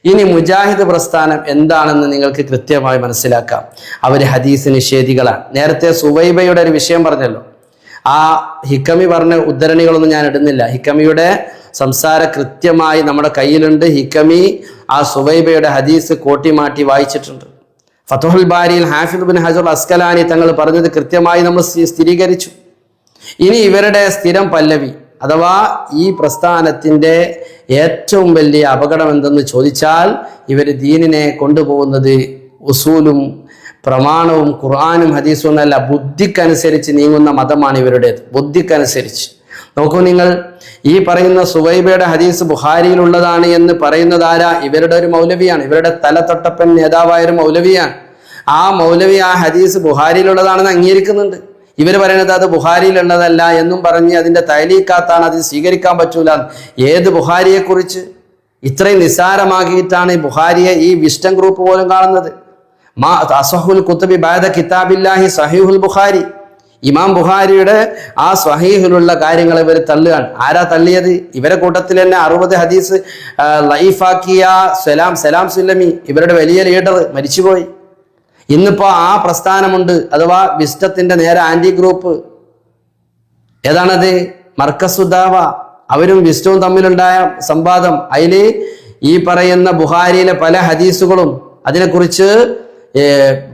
ഇനി മുജാഹിദ് പ്രസ്ഥാനം എന്താണെന്ന് നിങ്ങൾക്ക് കൃത്യമായി മനസ്സിലാക്കാം. അവർ ഹദീസ് നിഷേധികളാണ്. നേരത്തെ സുവൈബയുടെ ഒരു വിഷയം പറഞ്ഞല്ലോ, ആ ഹിക്കമി പറഞ്ഞ ഉദ്ധരണികളൊന്നും ഞാൻ ഇടുന്നില്ല. ഹിക്കമിയുടെ സംസാരം കൃത്യമായി നമ്മുടെ കയ്യിലുണ്ട്. ഹിക്കമി ആ സുവൈബയുടെ ഹദീസ് കോട്ടിമാറ്റി വായിച്ചിട്ടുണ്ട്. ഫതുഹുൽ ബാരിയിൽ ഹാഫിദ് ബിൻ ഹജർ അസ്കലാനി തങ്ങൾ പറഞ്ഞത് കൃത്യമായി നമ്മൾ സ്ഥിരീകരിച്ചു. ഇനി ഇവരുടെ സ്ഥിരം പല്ലവി അഥവാ ഈ പ്രസ്ഥാനത്തിന്റെ ഏറ്റവും വലിയ അപകടം എന്തെന്ന് ചോദിച്ചാൽ, ഇവർ ദീനിനെ കൊണ്ടുപോകുന്നത് ഉസൂലും പ്രമാണവും ഖുർആനും ഹദീസും എന്നല്ല, ബുദ്ധിക്കനുസരിച്ച് നീങ്ങുന്ന മതമാണ് ഇവരുടേത്. ബുദ്ധിക്കനുസരിച്ച് നോക്കൂ നിങ്ങൾ, ഈ പറയുന്ന സുവൈബയുടെ ഹദീസ് ബുഖാരിയിലുള്ളതാണ് എന്ന് പറയുന്നത് ആരാ? ഇവരുടെ ഒരു മൗലവിയാണ്. ഇവരുടെ തലതൊട്ടപ്പൻ നേതാവായ ഒരു മൗലവിയാണ്. ആ മൗലവി ആ ഹദീസ് ബുഖാരിയിലുള്ളതാണെന്ന് അംഗീകരിക്കുന്നുണ്ട്. ഇവർ പറയുന്നത് അത് ബുഖാരിയിലുള്ളതല്ല എന്നും പറഞ്ഞ് അതിന്റെ തൈലീക്കാത്താണ്, അത് സ്വീകരിക്കാൻ പറ്റൂല. ഏത് ബുഖാരിയെ കുറിച്ച് ഇത്രയും നിസ്സാരമാക്കിയിട്ടാണ് ബുഖാരിയെ ഈ വിസ്റ്റം ഗ്രൂപ്പ് പോലും കാണുന്നത്. അസഹുൽ കുത്തുബി ബഅദ കിതാബില്ലാഹി സഹീഹുൽ ബുഖാരി, ഇമാം ബുഖാരിയുടെ ആ സ്വഹീഹിലുള്ള കാര്യങ്ങൾ ഇവർ തള്ളുകയാണ്. ആരാ തള്ളിയത്? ഇവരെ കൂട്ടത്തിൽ തന്നെ 60 ഹദീസ് ലൈഫാക്കിയ സലാം സുല്ലമി, ഇവരുടെ വലിയ ലീഡർ, മരിച്ചുപോയി. ഇന്നിപ്പോ ആ പ്രസ്ഥാനമുണ്ട്, അഥവാ വിസ്റ്റത്തിന്റെ നേരെ ആന്റി ഗ്രൂപ്പ്. ഏതാണത്? മർക്കസുദാവ. അവരും വിസ്റ്റവും തമ്മിലുണ്ടായ സംവാദം. അതില് ഈ പറയുന്ന ബുഖാരിയിലെ പല ഹദീസുകളും അതിനെക്കുറിച്ച്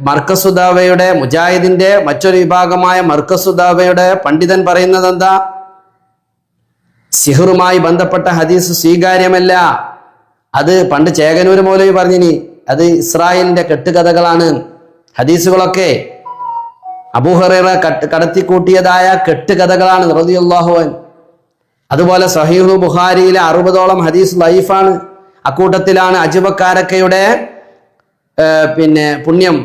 മർക്കസുദാവയുടെ മുജാഹിദിന്റെ മറ്റൊരു വിഭാഗമായ മർക്കസുദാവയുടെ പണ്ഡിതൻ പറയുന്നത് എന്താ? സിഹറുമായി ബന്ധപ്പെട്ട ഹദീസ് സ്വീകാര്യമല്ല. അത് പണ്ട് ചേകനൂര് മൗലവി പറഞ്ഞിനി, അത് ഇസ്രായേലിന്റെ കെട്ടുകഥകളാണ്. ഹദീസുകളൊക്കെ അബൂ ഹുറൈറ കടത്തിക്കൂട്ടിയതായ കെട്ടുകഥകളാണ് റളിയല്ലാഹു അൻഹു. അതുപോലെ സഹീഹുൽ ബുഖാരിയിലെ 60ഓളം ഹദീസ് ലൈഫാണ്. അക്കൂട്ടത്തിലാണ് അജുബക്കാരക്കയുടെ പുണ്യം,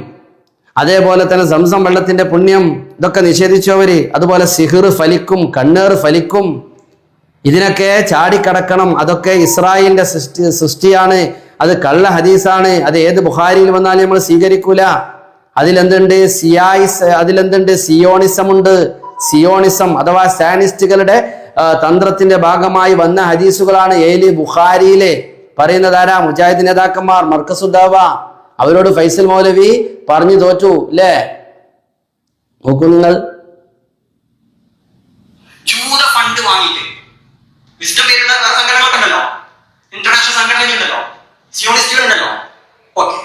അതേപോലെ തന്നെ സംസം വെള്ളത്തിന്റെ പുണ്യം, ഇതൊക്കെ നിഷേധിച്ചവര്. അതുപോലെ സിഹിർ ഫലിക്കും, കണ്ണേർ ഫലിക്കും, ഇതിനൊക്കെ ചാടിക്കടക്കണം. അതൊക്കെ ഇസ്രായേലിന്റെ സൃഷ്ടിയാണ്, അത് കള്ള ഹദീസാണ്, അത് ഏത് ബുഖാരിയിൽ വന്നാലും നമ്മൾ സ്വീകരിക്കൂല. അതിലെന്തുണ്ട് സിയോണിസം ഉണ്ട്. സിയോണിസം അഥവാ സാനിസ്റ്റുകളുടെ തന്ത്രത്തിന്റെ ഭാഗമായി വന്ന ഹദീസുകളാണ് ഏലി ബുഖാരിയിലെ. പറയുന്നത് ആരാ? മുജാഹിദ് നേതാക്കന്മാർ, മർക്കസുദാവ. അവരോട് ഫൈസൽ മൗലവി പറഞ്ഞു തോറ്റു അല്ലേ? നോക്കൂ നിങ്ങൾ. ജൂത ഫണ്ട് വാങ്ങിയിട്ട് വിസ്ഡം പേരുള്ള സംഘടനകളൊക്കെ ഉണ്ടല്ലോ, ഇന്റർനാഷണൽ സംഘടനകളുണ്ടല്ലോ, സിയോണിസ്റ്റുകളുണ്ടല്ലോ, ഓക്കെ,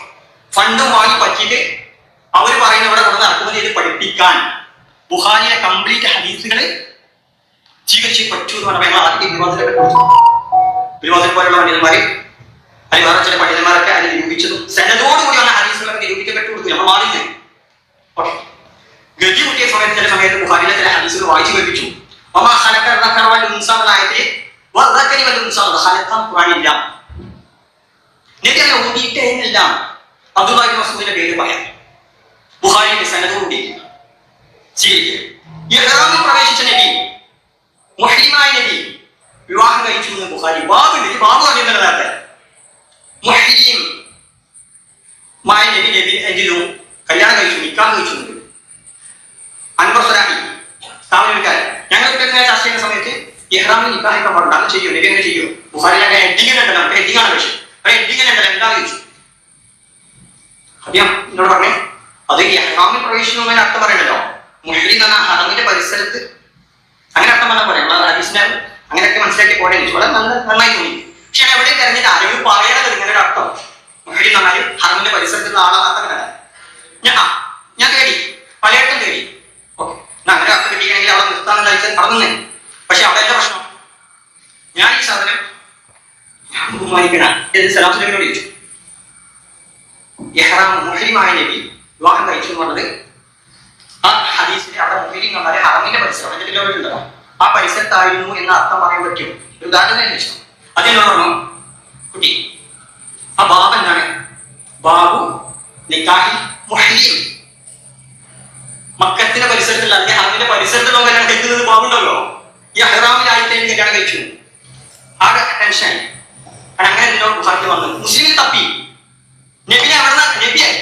ഫണ്ടും വാങ്ങി പറ്റിയിട്ട് അവർ പറയുന്ന ഇവിടെ കൊണ്ട് ഇറക്കുമതി ചെയ്ത് പഠിപ്പിക്കാൻ ബുഖാരിയിലെ കംപ്ലീറ്റ് ഹദീസുകളെ സ്വീകരിച്ച് പറ്റൂ എന്ന് പറഞ്ഞാൽ ആദ്യം വിവാദത്തിലൊക്കെ കൊടുത്തു. വിവാദത്തിൽ പോലുള്ള പണ്ഡിതന്മാര് അല്ലെങ്കിൽ വേറെ ചില പണ്ഡിതന്മാരൊക്കെ അതിൽ നിരൂപിച്ചതും സനദോടുകൂടി വന്ന ഹദീസുകളൊക്കെ നിരൂപിക്കപ്പെട്ടു കൊടുത്തു. നമ്മൾ മാറില്ലേ? ഓക്കെ, ഗതി മുട്ടിയ സമയത്ത് ചില സമയത്ത് ബുഖാരിയിലെ ചില ഹദീസുകൾ വായിച്ചു കേൾപ്പിച്ചു. അബ്ദുല്ലാഹി മസ്ഊദിന്റെ പേര് പറയാം, ബുഖാരിയുടെ സനദോടുകൂടി ഇഹ്റാമിൽ പ്രവേശിച്ച നബി, മുഹ്രിമായ നബി വിവാഹം കഴിച്ചു എന്ന് ബുഖാരി. ബാബു പറയുന്നതാണ് മുഹ്രിം മായ നബി എന്തിനു കല്യാണം കഴിച്ചു, നിക്കാഹ് കഴിച്ചു. അൻവർ സ്വലാഹി സ്ഥാപനക്കാരൻ ഞങ്ങൾക്ക് ചർച്ച ചെയ്യുന്ന സമയത്ത് ഇഹ്റാമിൽ നിക്കാഹിക്കാൻ പാടുണ്ട്, അങ്ങനെ ചെയ്യൂ, നബി അങ്ങനെ ചെയ്യൂ. ബുഖാരിയിലൊക്കെ ഹെഡിങ് ഉണ്ടല്ലോ, നമുക്ക് ഹെഡിങ് ആണ് വിഷയം. ഹെഡിങ് ഉണ്ടല്ലോ, എന്താ ചോദിച്ചു. അദ്ദേഹം എന്നോട് പറഞ്ഞേ, അത് ഇഹ്റാമിൽ പ്രവേശിക്കുന്നതിന് അർത്ഥം പറയണല്ലോ, മുഹ്രിം എന്ന് പറഞ്ഞാൽ ഹറമിന്റെ പരിസരത്ത്, അങ്ങനെ അർത്ഥം പറഞ്ഞാൽ പറയാം. ഹദീസിനെ അങ്ങനെയൊക്കെ മനസ്സിലാക്കി പോകേണ്ടി ചോദിച്ചു. വളരെ നന്നായി തോന്നി. പക്ഷെ എവിടെ കരഞ്ഞിട്ട് ആരെങ്കിലും പറയണത് ഇങ്ങനെ അർത്ഥം മുഹ്രിം എന്ന് പറഞ്ഞാൽ ഹറമിന്റെ പരിസരത്തുള്ള ആളാകാത്ത. ഞാൻ തേടി, പലയിടത്തും തേടി. ഓക്കെ, അങ്ങനെ അർത്ഥം കിട്ടിയെങ്കിൽ അവിടെ നിർത്താൻ നടന്നേ. പക്ഷെ അവിടെ എന്താ പ്രശ്നം? ഞാൻ ഈ സാധനം ബഹുമാനിക്കണ സലാം സുലൈമിനോട് ചോദിച്ചു, ഇഹ്റാം മുഹ്രിമായ നബി വിവാഹം കഴിച്ചു എന്ന് പറഞ്ഞത് ആ ഹദീസിന്റെ അവിടെ മുഹ്രിം എന്ന് പറഞ്ഞാൽ ഹറമിന്റെ പരിസരം ഉണ്ടല്ലോ, ആ പരിസരത്തായിരുന്നു എന്ന അർത്ഥം പറയാൻ പറ്റും. ഒരു ഉദാഹരണം ചോദിച്ചു. അതിനോട് പറഞ്ഞു, കുട്ടി ആ ബാബ് എന്താണ്? ബാബു നിക്കാഹി മുഹ്രിം. മക്കത്തിന്റെ പരിസരത്തുള്ള അല്ലെങ്കിൽ ഹറമിന്റെ പരിസരത്തുള്ള കല്യാണം കഴിക്കുന്നത് ബാബുണ്ടല്ലോ, ഈ ഇഹ്റാമിലായിട്ട് കല്യാണം കഴിച്ചു. ആകെ ടെൻഷനായി. അങ്ങനെ എന്നോട് ബുഖാരി വന്നു. മുസ്ലിമിൽ തപ്പി നബിനെ നബിയായി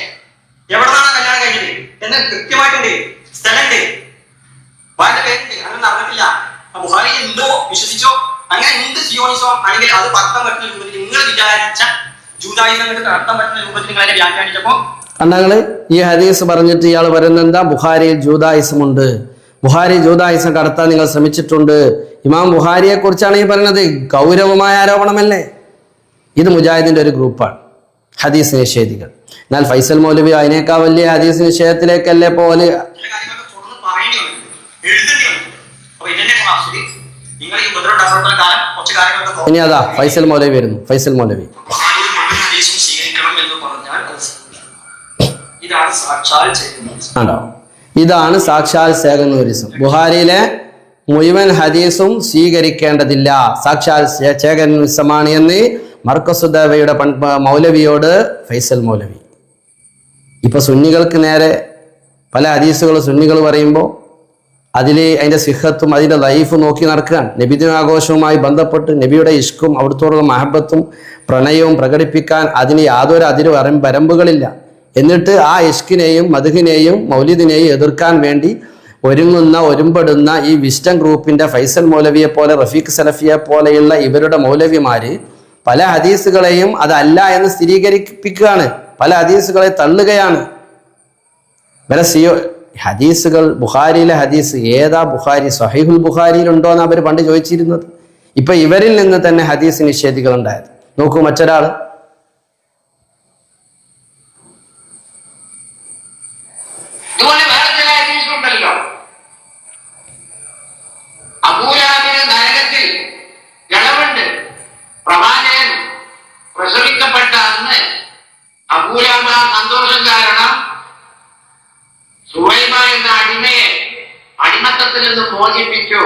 എവിടെന്നാണ് കല്യാണം കഴിഞ്ഞത് എന്ന് കൃത്യമായിട്ടുണ്ട്, സ്ഥലമുണ്ട്, ഭാര്യ പേരുണ്ട്. അങ്ങനെ നടന്നിട്ടില്ല. ബുഖാരി എന്തോ വിശ്വസിച്ചോ, അങ്ങനെ എന്ത് സിയോണിസോ ആണെങ്കിൽ അത് പക്കം പറ്റുന്ന രൂപത്തിൽ നിങ്ങൾ വിചാരിച്ച ജൂതായുധം കൊണ്ട് നടത്താൻ പറ്റുന്ന രൂപത്തിൽ നിങ്ങൾ അതിനെ വ്യാഖ്യാനിച്ചപ്പോ കണ്ടങ്ങള് ഈ ഹദീസ് പറഞ്ഞിട്ട് ഇയാൾ പറയുന്നത് എന്താ? ബുഖാരിയിൽ ജൂതായുസമുണ്ട്, ബുഖാരി ജൂതായുസം കടത്താൻ നിങ്ങൾ ശ്രമിച്ചിട്ടുണ്ട്. ഇമാം ബുഖാരിയെ കുറിച്ചാണ് ഈ പറയുന്നത്. ഗൗരവമായ ആരോപണമല്ലേ? ഇത് മുജാഹിദിന്റെ ഒരു ഗ്രൂപ്പാണ്, ഹദീസ് നിഷേധികൾ. എന്നാൽ ഫൈസൽ മൗലവി അതിനേക്കാൾ വലിയ ഹദീസ് നിഷേധത്തിലേക്കല്ലേ പോലെ. ചില കാര്യങ്ങളൊക്കെ തുടർന്ന് പറയേണ്ടി വന്നു, എഴുതേണ്ടി വന്നു. അപ്പൊ ഇതിന്റെ ക്ലാസ്സിൽ നിങ്ങൾ ഈ ഉപദ്രവം കാലം കുറച്ച് കാര്യങ്ങളൊക്കെ ഇനി അതാ ഫൈസൽ മൗലവി വരുന്നു. ഫൈസൽ മൗലവി സ്വീകരിക്കണം എന്ന് പറഞ്ഞാൽ ഇതാണ് സാക്ഷാൽ ചെയ്യുന്നത്. ആണോ? ഇതാണ് സാക്ഷാൽ സേകനൂരിസം. ബുഹാരിയിലെ മുഴുവൻ ഹദീസും സ്വീകരിക്കേണ്ടതില്ല, സാക്ഷാൽ ചേകനൂരിസമാണ് എന്ന് മർക്കസുദവയുടെ മൗലവിയോട് ഫൈസൽ മൗലവി. ഇപ്പൊ സുന്നികൾക്ക് നേരെ പല ഹദീസുകൾ സുന്നികൾ പറയുമ്പോൾ അതിന്റെ സിഹത്തും അതിന്റെ ലൈഫ് നോക്കി നടക്കുകയാണ്. നബിദിനാഘോഷവുമായി ബന്ധപ്പെട്ട് നബിയുടെ ഇഷ്കും അവിടുത്തോടുള്ള മഹബത്തും പ്രണയവും പ്രകടിപ്പിക്കാൻ അതിന് യാതൊരു വരമ്പുകളില്ല. എന്നിട്ട് ആ ഇഷ്കിനെയും മദ്ഹിനെയും മൗലിദിനെയും എതിർക്കാൻ വേണ്ടി ഒരുമ്പെടുന്ന ഈ വിസ്റ്റം ഗ്രൂപ്പിന്റെ ഫൈസൽ മൗലവിയെ പോലെ, റഫീഖ് സലഫിയെ പോലെയുള്ള ഇവരുടെ മൗലവിമാര് പല ഹദീസുകളെയും അതല്ല എന്ന് സ്ഥിരീകരിപ്പിക്കുകയാണ്, പല ഹദീസുകളെ തള്ളുകയാണ്. ഹദീസുകൾ ബുഖാരിയിലെ ഹദീസ് ഏതാ? ബുഖാരി സഹീഹുൽ ബുഖാരിയിലുണ്ടോ എന്ന് അവർ പണ്ട് ചോദിച്ചിരുന്നത്. ഇപ്പൊ ഇവരിൽ നിന്ന് തന്നെ ഹദീസ് നിഷേധികൾ ഉണ്ടായത്. നോക്കൂ, മറ്റൊരാള് ഇതുപോലെ വേറെ ചില ഹദീസുണ്ടല്ലോ. അബൂലഹബിന് നരകത്തിൽ ഇളവുണ്ട്. പ്രവാചകൻ പ്രസവിക്കപ്പെട്ട അന്ന് അബൂലഹബ സന്തോഷം കാരണം സുവൈബ എന്ന അടിമയെ അടിമത്തത്തിൽ നിന്ന് മോചിപ്പിച്ചു.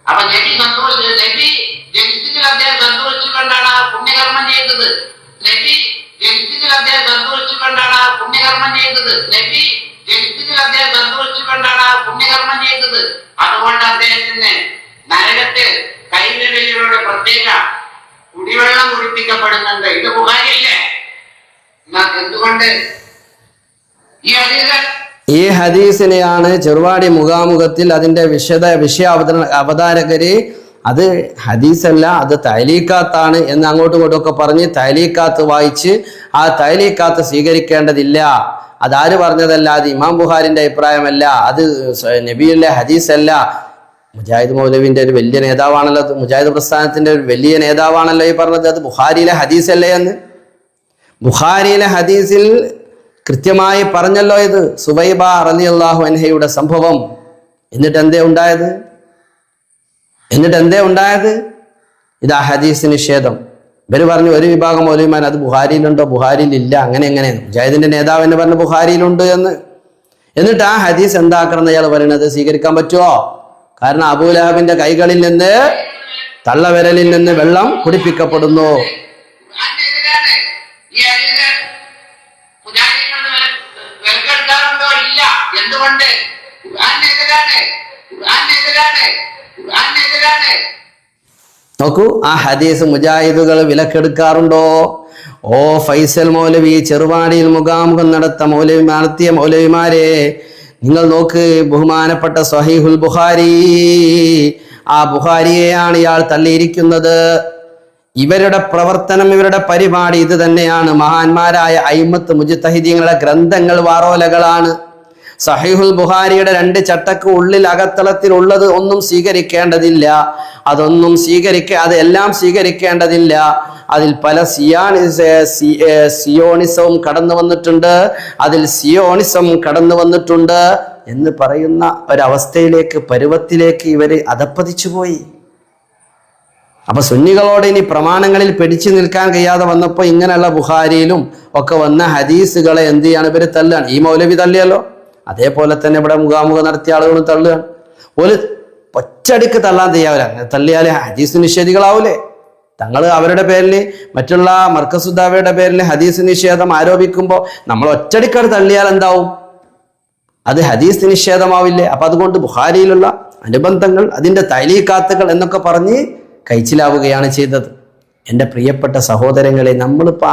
അപ്പൊ നബി ജനിച്ചതിൽ അദ്ദേഹം സന്തോഷിച്ചുകൊണ്ടാണ് ആ പുണ്യകർമ്മം ചെയ്തത്. നബി ജനിച്ചതിൽ അദ്ദേഹം സന്തോഷിച്ചുകൊണ്ടാണ് ആ പുണ്യകർമ്മം ചെയ്തത്. നബി ജനിച്ചതിൽ അദ്ദേഹം സന്തോഷിച്ചുകൊണ്ടാണ് ആ പുണ്യകർമ്മം ചെയ്തത്. അതുകൊണ്ട് അദ്ദേഹത്തിന് നരകത്തിൽ കൈവിരലിലൂടെ പ്രത്യേക കുടിവെള്ളം കുടിപ്പിക്കപ്പെടുന്നുണ്ട്. ഇത് ബുഖാരിയല്ലേ? എന്തുകൊണ്ട് ഈ ഹദീസിനെയാണ് ചെറുവാടി മുഖാമുഖത്തിൽ അതിന്റെ വിഷയ അവതാരകര് അത് ഹദീസല്ല, അത് തൈലീക്കാത്താണ് എന്ന് അങ്ങോട്ടും ഇങ്ങോട്ടും ഒക്കെ പറഞ്ഞ് തൈലീക്കാത്ത് വായിച്ച് ആ തൈലീക്കാത്ത് സ്വീകരിക്കേണ്ടതില്ല, അതാര് പറഞ്ഞതല്ല, അത് ഇമാം ബുഖാരിന്റെ അഭിപ്രായമല്ല, അത് നബിയുടെ ഹദീസല്ല. മുജാഹിദ് മൗലവിന്റെ ഒരു വലിയ നേതാവാണല്ലോ, മുജാഹിദ് പ്രസ്ഥാനത്തിന്റെ ഒരു വലിയ നേതാവാണല്ലോ ഈ പറഞ്ഞത്. അത് ബുഖാരിയിലെ ഹദീസല്ലേ എന്ന്. ബുഖാരിയിലെ ഹദീസിൽ കൃത്യമായി പറഞ്ഞല്ലോ ഇത് സുവൈബ റളിയല്ലാഹു അൻഹയുടെ സംഭവം. എന്നിട്ട് എന്തേ ഉണ്ടായത്? ഇതാ ഹദീസ് നിഷേധം. ഇവര് പറഞ്ഞു, ഒരു വിഭാഗം മൗലവിമാർ അത് ബുഖാരിയിലുണ്ടോ? ബുഖാരിയിലില്ല. അങ്ങനെ മുജാഹിദിന്റെ നേതാവ് എന്ന് പറഞ്ഞ ബുഖാരിയിലുണ്ട് എന്ന്. എന്നിട്ട് ആ ഹദീസ് എന്താക്കണം അയാൾ പറയുന്നത്? സ്വീകരിക്കാൻ പറ്റുമോ? കാരണം അബൂലഹബിന്റെ കൈകളിൽ നിന്ന് തള്ളവിരലിൽ നിന്ന് വെള്ളം കുടിപ്പിക്കപ്പെടുന്നു. നോക്കൂ, ആ ഹദീസ് മുജാഹിദുകൾ വിലക്കെടുക്കാറുണ്ടോ? ഓ ഫൈസൽ മൗലവി, ചെറുവാടിയിൽ മുഖാമുഖം നടത്തിയ മൗലവിമാരെ നിങ്ങൾ നോക്ക്. ബഹുമാനപ്പെട്ട സഹീഹുൽ ബുഖാരി, ആ ബുഖാരിയെയാണ് ഇയാൾ തള്ളിയിരിക്കുന്നത്. ഇവരുടെ പ്രവർത്തനം, ഇവരുടെ പരിപാടി ഇത് തന്നെയാണ്. മഹാന്മാരായ അയിമത്ത് മുജ്തഹിദീങ്ങളുടെ ഗ്രന്ഥങ്ങൾ വാറോലകളാണ്. സഹീഹുൽ ബുഖാരിയുടെ 2 ചട്ടക്ക് ഉള്ളിൽ അകത്തളത്തിൽ ഉള്ളത് ഒന്നും സ്വീകരിക്കേണ്ടതില്ല, അതെല്ലാം സ്വീകരിക്കേണ്ടതില്ല. അതിൽ പല സിയോണിസവും കടന്നു വന്നിട്ടുണ്ട് എന്ന് പറയുന്ന ഒരവസ്ഥയിലേക്ക്, പരുവത്തിലേക്ക് ഇവര് അധപ്പതിച്ചു പോയി. അപ്പൊ സുന്നികളോട് ഇനി പ്രമാണങ്ങളിൽ പിടിച്ചു നിൽക്കാൻ കഴിയാതെ വന്നപ്പോ ഇങ്ങനെയുള്ള ബുഖാരിയിലും ഒക്കെ വന്ന ഹദീസുകളെ എന്ത് ചെയ്യാണ്? ഇവര് തള്ളുകയാണ്. ഈ മൗലവി തള്ളിയല്ലോ, അതേപോലെ തന്നെ ഇവിടെ മുഖാമുഖം നടത്തിയ ആളുകളും തള്ളുകയാണ്. ഒരു ഒറ്റടിക്ക് തള്ളാൻ തയ്യാവില്ല. അങ്ങനെ തള്ളിയാല് ഹദീസ് നിഷേധികളാവൂലേ? തങ്ങൾ അവരുടെ പേരിൽ, മറ്റുള്ള മർക്കസുദ്ദാവയുടെ പേരിൽ ഹദീസ് നിഷേധം ആരോപിക്കുമ്പോൾ നമ്മൾ ഒറ്റടിക്കട് തള്ളിയാൽ എന്താവും? അത് ഹദീസ് നിഷേധമാവില്ലേ? അപ്പൊ അതുകൊണ്ട് ബുഖാരിയിലുള്ള അനുബന്ധങ്ങൾ, അതിന്റെ തൈലീക്കാത്തുകൾ എന്നൊക്കെ പറഞ്ഞ് കഴിച്ചിലാവുകയാണ് ചെയ്തത്. എൻ്റെ പ്രിയപ്പെട്ട സഹോദരങ്ങളെ, നമ്മളിപ്പോൾ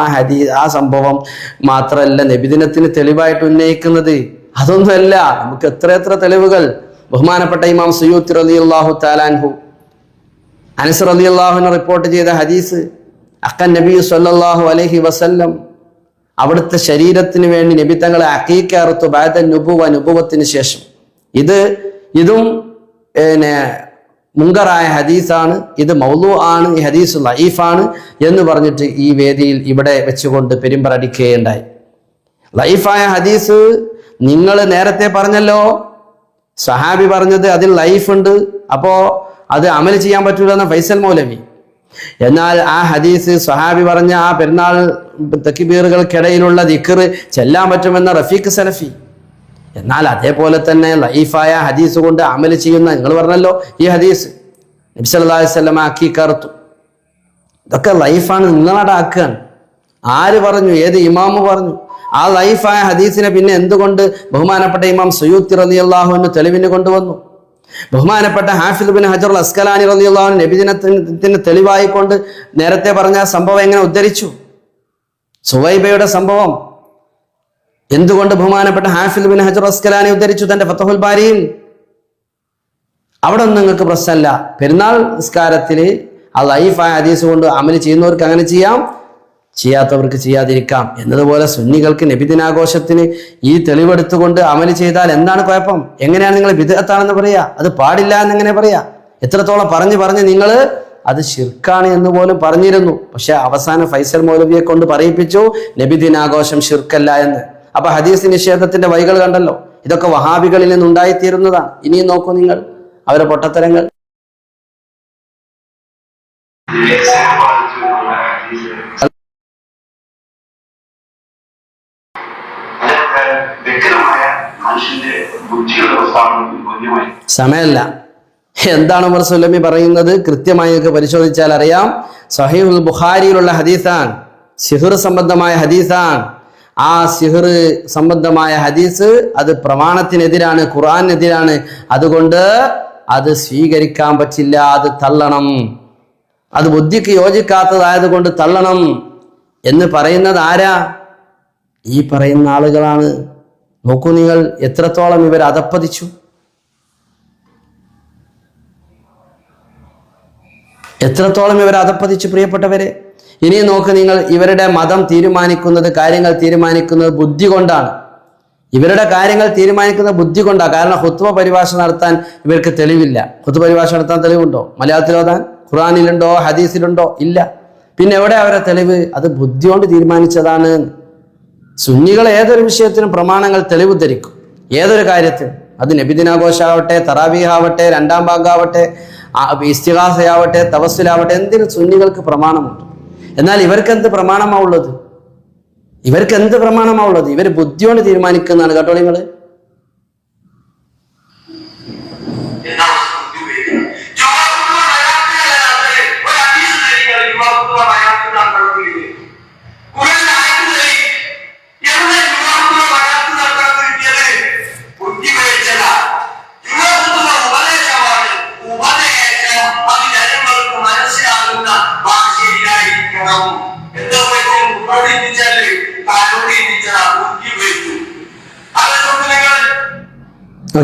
ആ സംഭവം മാത്രമല്ല നബിദിനത്തിന് തെളിവായിട്ട് ഉന്നയിക്കുന്നത്, അതൊന്നുമല്ല. നമുക്ക് എത്ര തെളിവുകൾ. ബഹുമാനപ്പെട്ട ഇമാം സുയൂത്തി റളിയല്ലാഹു തആല അൻഹു, അനസ് റളിയല്ലാഹു അൻഹു റിപ്പോർട്ട് ചെയ്ത ഹദീസ്, അക്കൻ നബി സല്ലല്ലാഹു അലൈഹി വസല്ലം അവിടുത്തെ ശരീരത്തിന് വേണ്ടി നബി തങ്ങളെ അഖീഖ അറുത്തു ബഅദ നുബുവത്തിന് ശേഷം. ഇതും മുങ്കറായ ഹദീസാണ്, ഇത് മൗലൂ ആണ്, ഈ ഹദീസ് ലഈഫാണ് എന്ന് പറഞ്ഞിട്ട് ഈ വേദിയിൽ ഇവിടെ വെച്ചുകൊണ്ട് പെരുമ്പറടിക്കുകയുണ്ടായി. ലഈഫായ ഹദീസ് നിങ്ങൾ നേരത്തെ പറഞ്ഞല്ലോ, സഹാബി പറഞ്ഞത് അതിൽ ലൈഫ് ഉണ്ട്, അപ്പോ അത് അമൽ ചെയ്യാൻ പറ്റൂലെന്ന് ഫൈസൽ മൗലവി. എന്നാൽ ആ ഹദീസ് സഹാബി പറഞ്ഞ ആ പെരുന്നാൾ തക്ബീറുകൾക്കിടയിലുള്ള ദിക്ർ ചെല്ലാൻ പറ്റുമെന്ന റഫീഖ് സലഫി. എന്നാൽ അതേപോലെ തന്നെ ലഈഫായ ഹദീസ് കൊണ്ട് അമൽ ചെയ്യുന്ന നിങ്ങൾ പറഞ്ഞല്ലോ ഈ ഹദീസ് നബി സല്ലല്ലാഹു അലൈഹി വസല്ലം അഖീഖ അറുത്തു, ഇതൊക്കെ ലൈഫാണ്, നിങ്ങളവിടെ ആക്കുകയാണ്. ആര് പറഞ്ഞു? ഏത് ഇമാമ് പറഞ്ഞു? ആ ലൈഫായ ഹദീസിനെ പിന്നെ എന്തുകൊണ്ട് ബഹുമാനപ്പെട്ട ഇമാം സുയൂത്തി റളിയല്ലാഹു അൻഹു തെളിവിന് കൊണ്ടുവന്നു? ബഹുമാനപ്പെട്ട ഹാഫിദ് ഇബ്നു ഹജർ അസ്കലാനി റളിയല്ലാഹു അൻഹു നബിദിനത്തിന് തെളിവായിക്കൊണ്ട് നേരത്തെ പറഞ്ഞ സംഭവം എങ്ങനെ ഉദ്ധരിച്ചു? സുവൈബയുടെ സംഭവം എന്തുകൊണ്ട് ബഹുമാനപ്പെട്ട ഹാഫിദ് ഇബ്നു ഹജർ അസ്കലാനി ഉദ്ധരിച്ചു തന്റെ ഫതഹുൽ ബാരിയിൽ? അവിടെ ഒന്നും നിങ്ങൾക്ക് പ്രശ്നമല്ല. പെരുന്നാൾ നിസ്കാരത്തിൽ ആ ലൈഫായ ഹദീസ് കൊണ്ട് അമൽ ചെയ്യുന്നവർക്ക് അങ്ങനെ ചെയ്യാം, ചെയ്യാത്തവർക്ക് ചെയ്യാതിരിക്കാം. എന്നതുപോലെ സുന്നികൾക്ക് നബിദിനാഘോഷത്തിന് ഈ തെളിവെടുത്തുകൊണ്ട് അമൽ ചെയ്താൽ എന്താണ് കുഴപ്പം? എങ്ങനെയാണ് നിങ്ങൾ ബിദ്അത്താണെന്ന് പറയാ? അത് പാടില്ല എന്നെങ്ങനെ പറയാ? എത്രത്തോളം പറഞ്ഞ് നിങ്ങൾ അത് ശിർക്കാണ് എന്ന് പോലും പറഞ്ഞിരുന്നു. പക്ഷെ അവസാനം ഫൈസൽ മൗലവിയെ കൊണ്ട് പറയിപ്പിച്ചു നബിദിനാഘോഷം ശിർക്കല്ല എന്ന്. അപ്പൊ ഹദീസ് നിഷേധത്തിന്റെ വഴികൾ കണ്ടല്ലോ. ഇതൊക്കെ വഹാബികളിൽ നിന്നുണ്ടായിത്തീരുന്നതാണ്. ഇനിയും നോക്കൂ നിങ്ങൾ അവരെ പൊട്ടത്തരങ്ങൾ. സമയമല്ല. എന്താണ് ഉമർ സുല്ലമി പറയുന്നത് കൃത്യമായി നിങ്ങൾക്ക് പരിശോധിച്ചാൽ അറിയാം. സഹീഹുൽ ബുഖാരിയിലുള്ള ഹദീസാൻ, സിഹ്ർ സംബന്ധമായ ഹദീസാൻ. ആ സിഹ്ർ സംബന്ധമായ ഹദീസ് അത് പ്രമാണത്തിനെതിരാണ്, ഖുർആനെതിരാണ്. അതുകൊണ്ട് അത് സ്വീകരിക്കാൻ പറ്റില്ല, അത് തള്ളണം. അത് ബുദ്ധിക്ക് യോജിക്കാത്തതായത് കൊണ്ട് തള്ളണം എന്ന് പറയുന്നത് ആരാ? ഈ പറയുന്ന ആളുകളാണ്. നോക്കൂ നിങ്ങൾ എത്രത്തോളം ഇവർ അധപ്പതിച്ചു, എത്രത്തോളം ഇവർ അധപ്പതിച്ചു പ്രിയപ്പെട്ടവരെ. ഇനി നോക്ക് നിങ്ങൾ, ഇവരുടെ മതം തീരുമാനിക്കുന്നത്, കാര്യങ്ങൾ തീരുമാനിക്കുന്നത് ബുദ്ധി കൊണ്ടാണ്. ഇവരുടെ കാര്യങ്ങൾ തീരുമാനിക്കുന്നത് ബുദ്ധി കൊണ്ടാണ്. കാരണം ഖുത്ബ പരിഭാഷ നടത്താൻ ഇവർക്ക് തെളിവില്ല. ഖുത്ബ പരിഭാഷ നടത്താൻ തെളിവുണ്ടോ? മലയാളത്തിൽ ഓതാൻ ഖുർആനിലുണ്ടോ? ഹദീസിലുണ്ടോ? ഇല്ല. പിന്നെ എവിടെ അവരുടെ തെളിവ്? അത് ബുദ്ധി കൊണ്ട് തീരുമാനിച്ചതാണ്. സുന്നികൾ ഏതൊരു വിഷയത്തിനും പ്രമാണങ്ങൾ തെളിവ് ധരിക്കും. ഏതൊരു കാര്യത്തിനും, അത് നബിദിനാഘോഷാവട്ടെ, തറാവീഹ് ആവട്ടെ, രണ്ടാം ഭാഗമാവട്ടെ, ഇസ്തിഗാസയാവട്ടെ, തവസ്സുലാവട്ടെ, എന്തിനും സുന്നികൾക്ക് പ്രമാണമുണ്ട്. എന്നാൽ ഇവർക്ക് എന്ത് പ്രമാണമാവുള്ളത്? ഇവർക്ക് എന്ത് പ്രമാണമാവുള്ളത്? ഇവർ ബുദ്ധിയോട് തീരുമാനിക്കുന്നതാണ്. കേട്ടോ നിങ്ങൾ.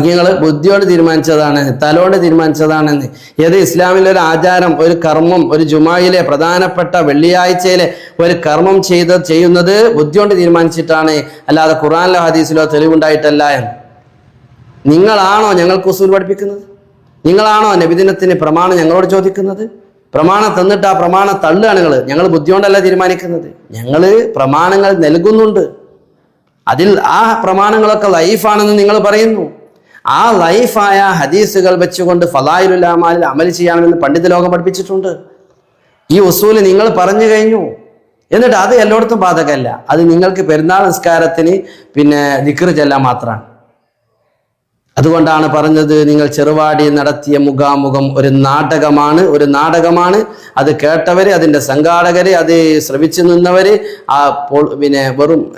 നിങ്ങൾ ബുദ്ധിയോട് തീരുമാനിച്ചതാണ്, തലോട് തീരുമാനിച്ചതാണെന്ന്. ഏത് ഇസ്ലാമിലെ ഒരു ആചാരം, ഒരു കർമ്മം, ഒരു ജുമായിലെ പ്രധാനപ്പെട്ട വെള്ളിയാഴ്ചയിലെ ഒരു കർമ്മം ചെയ്യുന്നത് ബുദ്ധിയോട് തീരുമാനിച്ചിട്ടാണ്, അല്ലാതെ ഖുർആനിലോ ഹദീസിലോ തെളിവുണ്ടായിട്ടല്ല എന്ന്. നിങ്ങളാണോ ഞങ്ങൾക്ക് ഉസൂൽ പഠിപ്പിക്കുന്നത്? നിങ്ങളാണോ നബിദിനത്തിന് പ്രമാണം ഞങ്ങളോട് ചോദിക്കുന്നത്? പ്രമാണം തന്നിട്ട് ആ പ്രമാണം തള്ളുകയാണ് നിങ്ങൾ. ഞങ്ങൾ ബുദ്ധിയോണ്ടല്ല തീരുമാനിക്കുന്നത്, ഞങ്ങൾ പ്രമാണങ്ങൾ നൽകുന്നുണ്ട്. അതിൽ ആ പ്രമാണങ്ങളൊക്കെ ലൈഫാണെന്ന് നിങ്ങൾ പറയുന്നു. ആ ലൈഫായ ഹദീസുകൾ വെച്ചുകൊണ്ട് ഫളായിലുൽ അമാലിൽ അമൽ ചെയ്യണമെന്ന് പണ്ഡിത ലോകം പഠിപ്പിച്ചിട്ടുണ്ട്. ഈ ഉസൂല് നിങ്ങൾ പറഞ്ഞു കഴിഞ്ഞു. എന്നിട്ട് അത് എല്ലായിടത്തും ബാധകമല്ല. അത് നിങ്ങൾക്ക് പെരുന്നാൾ നിസ്കാരത്തിന് ദിക്ർ ചെല്ലാൻ മാത്രമാണ്. അതുകൊണ്ടാണ് പറഞ്ഞത്, നിങ്ങൾ ചെറുവാടി നടത്തിയ മുഖാമുഖം ഒരു നാടകമാണ്. അത് കേട്ടവര്, അതിന്റെ സംഘാടകര്, അത് ശ്രവിച്ചു നിന്നവര് വെറും